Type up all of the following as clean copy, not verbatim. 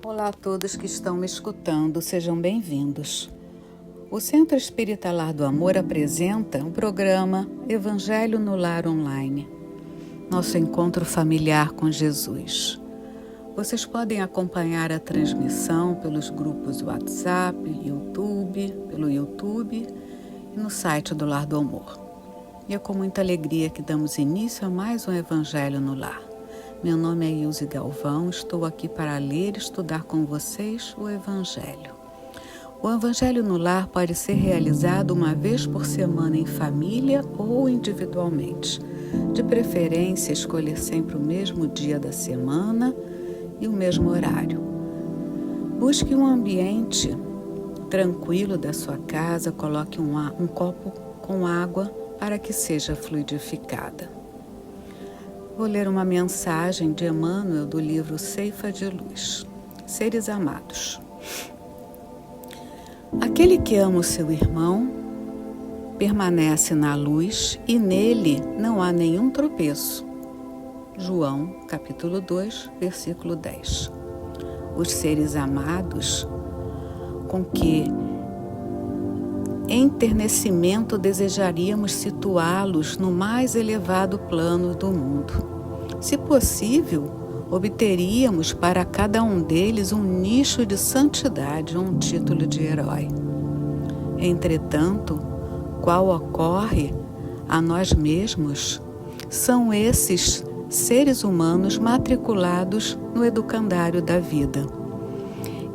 Olá a todos que estão me escutando, sejam bem-vindos. O Centro Espírita Lar do Amor apresenta o programa Evangelho no Lar Online, nosso encontro familiar com Jesus. Vocês podem acompanhar a transmissão pelos grupos WhatsApp, pelo YouTube e no site do Lar do Amor. E é com muita alegria que damos início a mais um Evangelho no Lar. Meu nome é Ilse Galvão, estou aqui para ler e estudar com vocês o Evangelho. O Evangelho no Lar pode ser realizado uma vez por semana em família ou individualmente. De preferência, escolher sempre o mesmo dia da semana e o mesmo horário. Busque um ambiente tranquilo da sua casa, coloque um copo com água para que seja fluidificada. Vou ler uma mensagem de Emmanuel do livro Ceifa de Luz. Seres amados. Aquele que ama o seu irmão permanece na luz e nele não há nenhum tropeço. João, capítulo 2, versículo 10. Os seres amados com que enternecimento desejaríamos situá-los no mais elevado plano do mundo. Se possível, obteríamos para cada um deles um nicho de santidade, um título de herói. Entretanto, qual ocorre a nós mesmos, são esses seres humanos matriculados no educandário da vida.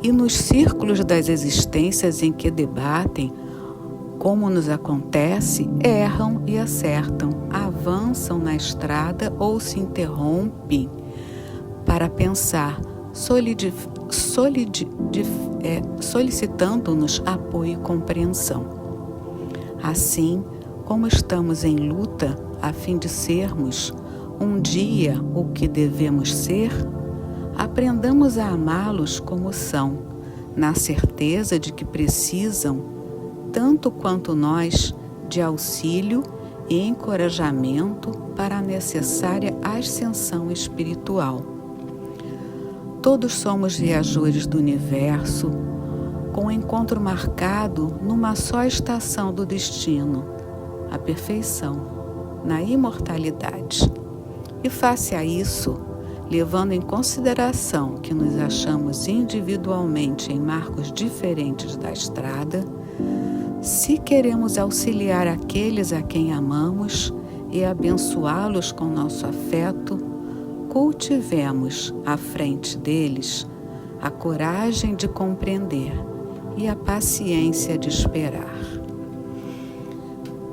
E nos círculos das existências em que debatem como nos acontece, erram e acertam, avançam na estrada ou se interrompem para pensar, solicitando-nos apoio e compreensão. Assim, como estamos em luta a fim de sermos um dia o que devemos ser, aprendamos a amá-los como são, na certeza de que precisam tanto quanto nós, de auxílio e encorajamento para a necessária ascensão espiritual. Todos somos viajores do universo, com o encontro marcado numa só estação do destino, a perfeição, na imortalidade. E face a isso, levando em consideração que nos achamos individualmente em marcos diferentes da estrada, se queremos auxiliar aqueles a quem amamos e abençoá-los com nosso afeto, cultivemos à frente deles a coragem de compreender e a paciência de esperar.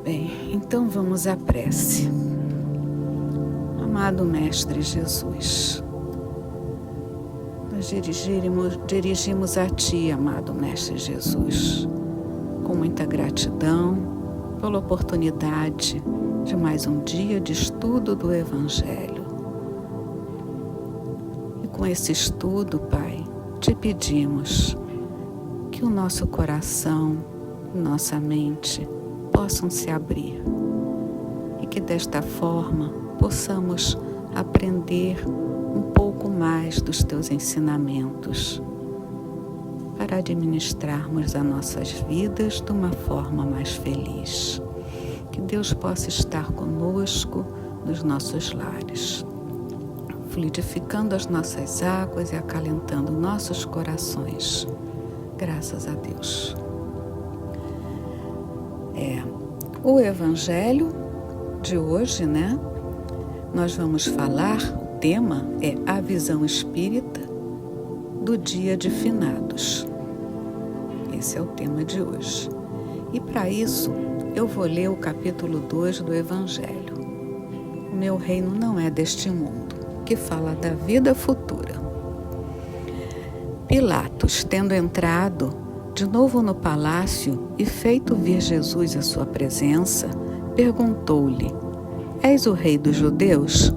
Bem, então vamos à prece. Amado Mestre Jesus, nós dirigimos a Ti, amado Mestre Jesus, com muita gratidão pela oportunidade de mais um dia de estudo do Evangelho. E com esse estudo, Pai, te pedimos que o nosso coração e nossa mente possam se abrir e que desta forma possamos aprender um pouco mais dos teus ensinamentos, para administrarmos as nossas vidas de uma forma mais feliz. Que Deus possa estar conosco nos nossos lares, fluidificando as nossas águas e acalentando nossos corações. Graças a Deus. O Evangelho de hoje, nós vamos falar, o tema é a visão espírita do dia de finados. Esse é o tema de hoje. E para isso, eu vou ler o capítulo 2 do Evangelho. O meu reino não é deste mundo, que fala da vida futura. Pilatos, tendo entrado de novo no palácio e feito vir Jesus à sua presença, perguntou-lhe: És o rei dos judeus?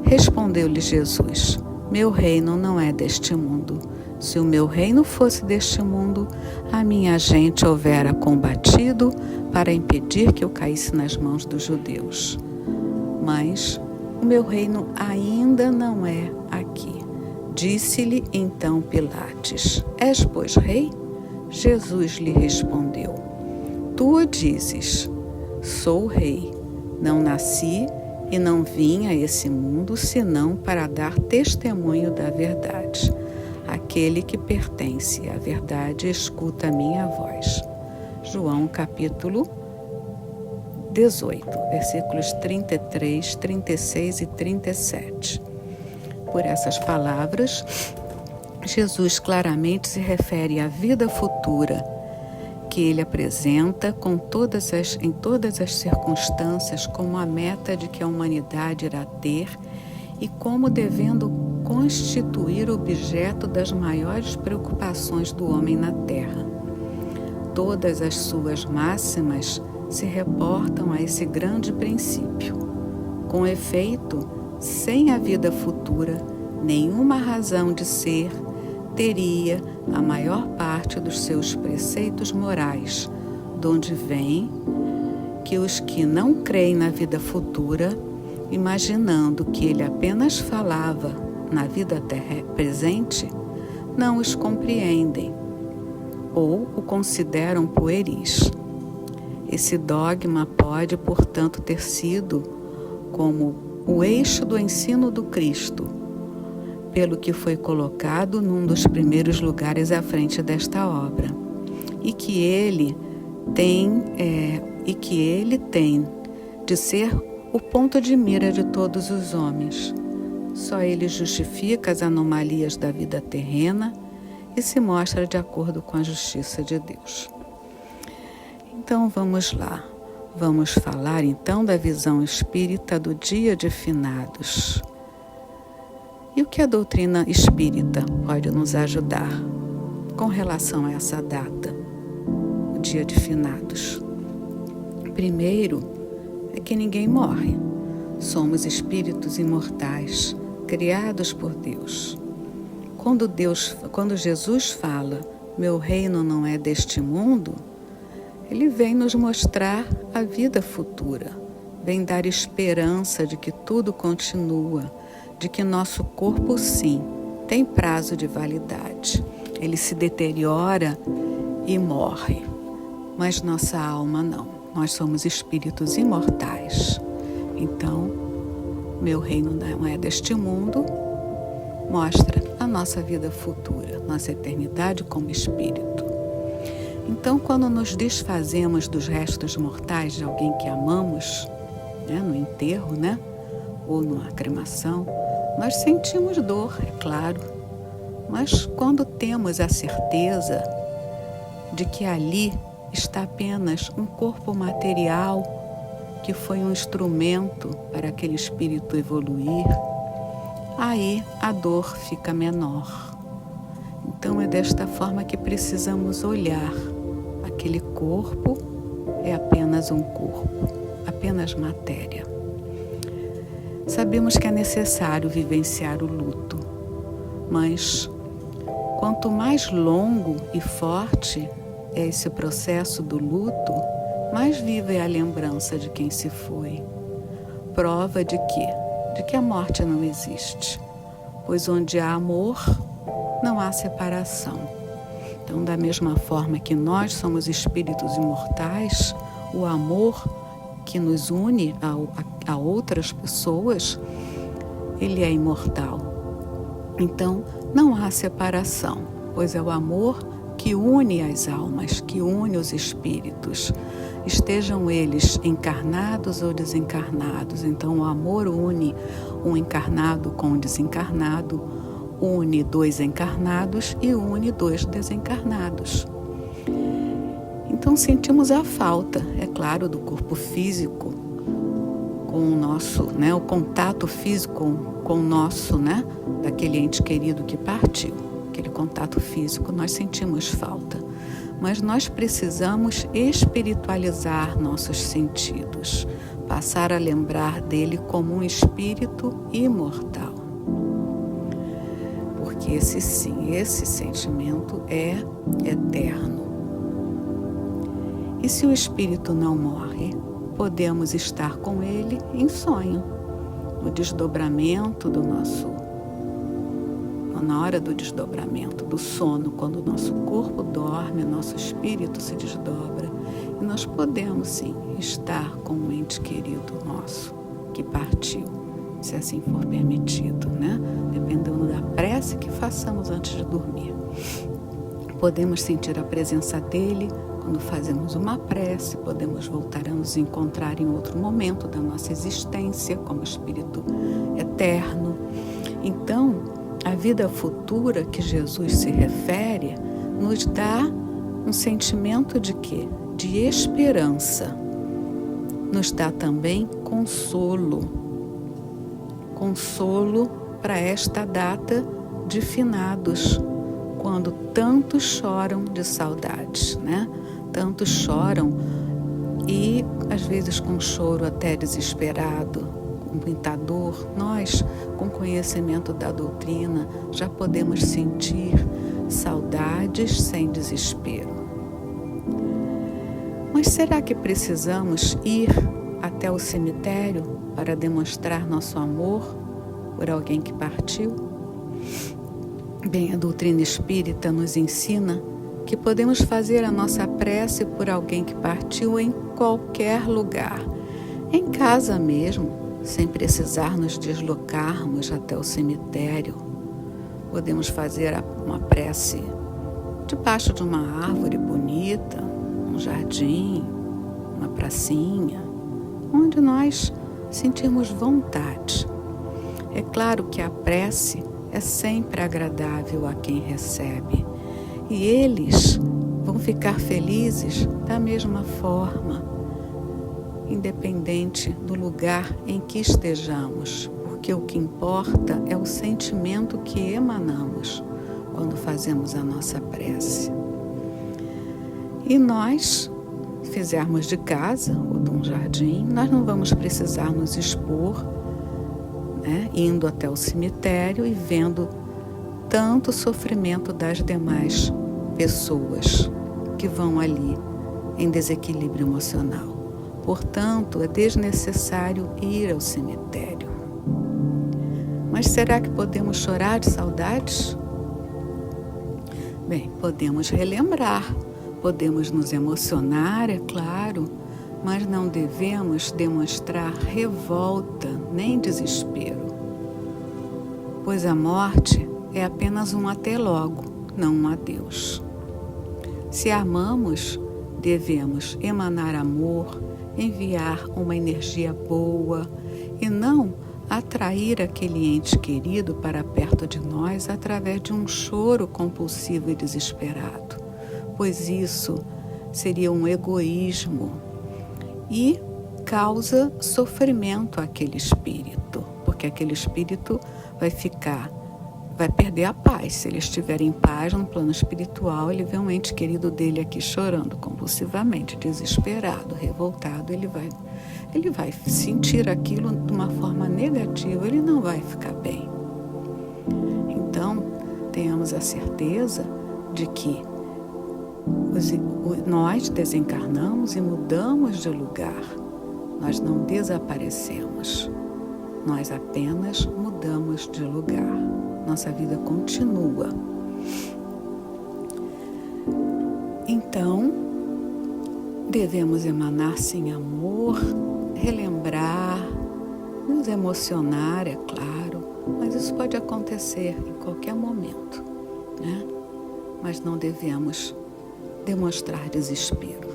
Respondeu-lhe Jesus: Meu reino não é deste mundo. Se o meu reino fosse deste mundo, a minha gente houvera combatido para impedir que eu caísse nas mãos dos judeus. Mas o meu reino ainda não é aqui. Disse-lhe então Pilates: És, pois, rei? Jesus lhe respondeu: Tu o dizes. Sou rei. Não nasci e não vim a esse mundo senão para dar testemunho da verdade. Aquele que pertence à verdade escuta a minha voz. João capítulo 18, versículos 33, 36 e 37. Por essas palavras, Jesus claramente se refere à vida futura que ele apresenta em todas as circunstâncias como a meta de que a humanidade irá ter e como devendo constituir objeto das maiores preocupações do homem na Terra. Todas as suas máximas se reportam a esse grande princípio. Com efeito, sem a vida futura, nenhuma razão de ser teria a maior parte dos seus preceitos morais, donde vem que os que não creem na vida futura, imaginando que ele apenas falava na vida presente, não os compreendem ou o consideram pueris. Esse dogma pode, portanto, ter sido como o eixo do ensino do Cristo, pelo que foi colocado num dos primeiros lugares à frente desta obra, e que ele tem de ser o ponto de mira de todos os homens. Só ele justifica as anomalias da vida terrena e se mostra de acordo com a justiça de Deus. Então vamos lá. Vamos falar então da visão espírita do dia de finados. E o que a doutrina espírita pode nos ajudar com relação a essa data, o dia de finados? Primeiro, é que ninguém morre. Somos espíritos imortais, criados por Deus. Quando Jesus fala, meu reino não é deste mundo, ele vem nos mostrar a vida futura, vem dar esperança de que tudo continua, de que nosso corpo, sim, tem prazo de validade. Ele se deteriora e morre, mas nossa alma não. Nós somos espíritos imortais. Então, meu reino não é deste mundo, mostra a nossa vida futura, nossa eternidade como espírito. Então, quando nos desfazemos dos restos mortais de alguém que amamos, no enterro, ou numa cremação, nós sentimos dor, é claro, mas quando temos a certeza de que ali está apenas um corpo material que foi um instrumento para aquele espírito evoluir, aí a dor fica menor. Então é desta forma que precisamos olhar. Aquele corpo é apenas um corpo, apenas matéria. Sabemos que é necessário vivenciar o luto, mas quanto mais longo e forte é esse processo do luto, mais viva é a lembrança de quem se foi. Prova de quê? De que a morte não existe, pois onde há amor, não há separação. Então, da mesma forma que nós somos espíritos imortais, o amor que nos une a outras pessoas, ele é imortal. Então, não há separação, pois é o amor que une as almas, que une os espíritos, estejam eles encarnados ou desencarnados. Então, o amor une um encarnado com um desencarnado, une dois encarnados e une dois desencarnados. Então sentimos a falta, é claro, do corpo físico com o nosso, o contato físico com o nosso, daquele ente querido que partiu. Aquele contato físico, nós sentimos falta. Mas nós precisamos espiritualizar nossos sentidos, passar a lembrar dele como um espírito imortal. Porque esse sentimento é eterno. E se o espírito não morre, podemos estar com ele em sonho, no desdobramento do nosso na hora do desdobramento, do sono, quando o nosso corpo dorme, nosso espírito se desdobra. E nós podemos, sim, estar com um ente querido nosso que partiu, se assim for permitido, né? Dependendo da prece que façamos antes de dormir. Podemos sentir a presença dele quando fazemos uma prece, podemos voltar a nos encontrar em outro momento da nossa existência como espírito eterno. Então, a vida futura que Jesus se refere nos dá um sentimento de quê? De esperança. Nos dá também consolo. Consolo para esta data de finados, quando tantos choram de saudades, né? Tantos choram e, às vezes, com choro até desesperado, com muita dor. Nós, com conhecimento da doutrina, já podemos sentir saudades sem desespero. Mas será que precisamos ir até o cemitério para demonstrar nosso amor por alguém que partiu? Bem, a doutrina espírita nos ensina que podemos fazer a nossa prece por alguém que partiu em qualquer lugar, em casa mesmo, sem precisar nos deslocarmos até o cemitério. Podemos fazer uma prece debaixo de uma árvore bonita, um jardim, uma pracinha, onde nós sentirmos vontade. É claro que a prece é sempre agradável a quem recebe. E eles vão ficar felizes da mesma forma, independente do lugar em que estejamos, porque o que importa é o sentimento que emanamos quando fazemos a nossa prece. E nós, fizermos de casa ou de um jardim, nós não vamos precisar nos expor, né, indo até o cemitério e vendo tanto sofrimento das demais pessoas que vão ali em desequilíbrio emocional. Portanto, é desnecessário ir ao cemitério. Mas será que podemos chorar de saudades? Bem, podemos relembrar, podemos nos emocionar, é claro, mas não devemos demonstrar revolta nem desespero, pois a morte é apenas um até logo, não um adeus. Se amamos, devemos emanar amor, enviar uma energia boa e não atrair aquele ente querido para perto de nós através de um choro compulsivo e desesperado, pois isso seria um egoísmo e causa sofrimento àquele espírito, porque aquele espírito vai perder a paz. Se ele estiver em paz no plano espiritual, ele vê um ente querido dele aqui chorando compulsivamente, desesperado, revoltado, ele vai sentir aquilo de uma forma negativa, ele não vai ficar bem. Então, tenhamos a certeza de que nós desencarnamos e mudamos de lugar. Nós não desaparecemos, nós apenas mudamos de lugar. Nossa vida continua. Então, devemos emanar sim amor, relembrar, nos emocionar, é claro, mas isso pode acontecer em qualquer momento, né? Mas não devemos demonstrar desespero.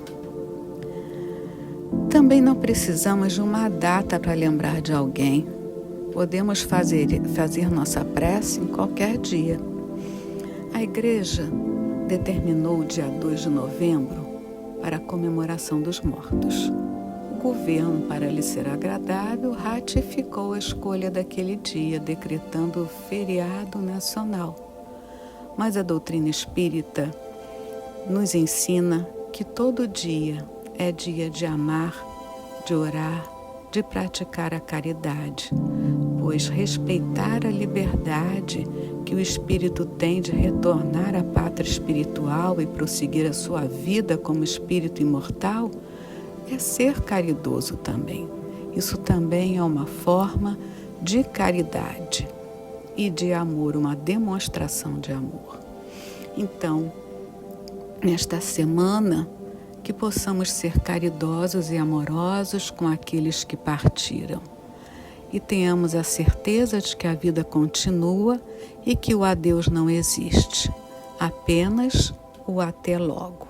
Também não precisamos de uma data para lembrar de alguém. Podemos fazer nossa prece em qualquer dia. A Igreja determinou o dia 2 de novembro para a comemoração dos mortos. O governo, para lhe ser agradável, ratificou a escolha daquele dia, decretando o feriado nacional. Mas a doutrina espírita nos ensina que todo dia é dia de amar, de orar, de praticar a caridade, pois respeitar a liberdade que o espírito tem de retornar à pátria espiritual e prosseguir a sua vida como espírito imortal é ser caridoso também. Isso também é uma forma de caridade. e de amor, uma demonstração de amor. Então, nesta semana, que possamos ser caridosos e amorosos com aqueles que partiram. E tenhamos a certeza de que a vida continua e que o adeus não existe, apenas o até logo.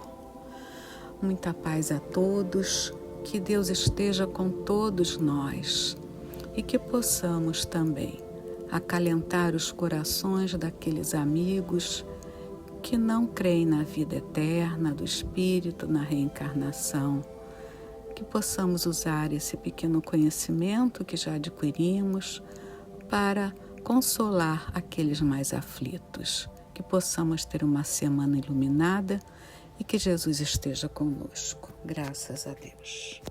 Muita paz a todos, que Deus esteja com todos nós e que possamos também acalentar os corações daqueles amigos que não creem na vida eterna do Espírito, na reencarnação, que possamos usar esse pequeno conhecimento que já adquirimos para consolar aqueles mais aflitos, que possamos ter uma semana iluminada e que Jesus esteja conosco. Graças a Deus.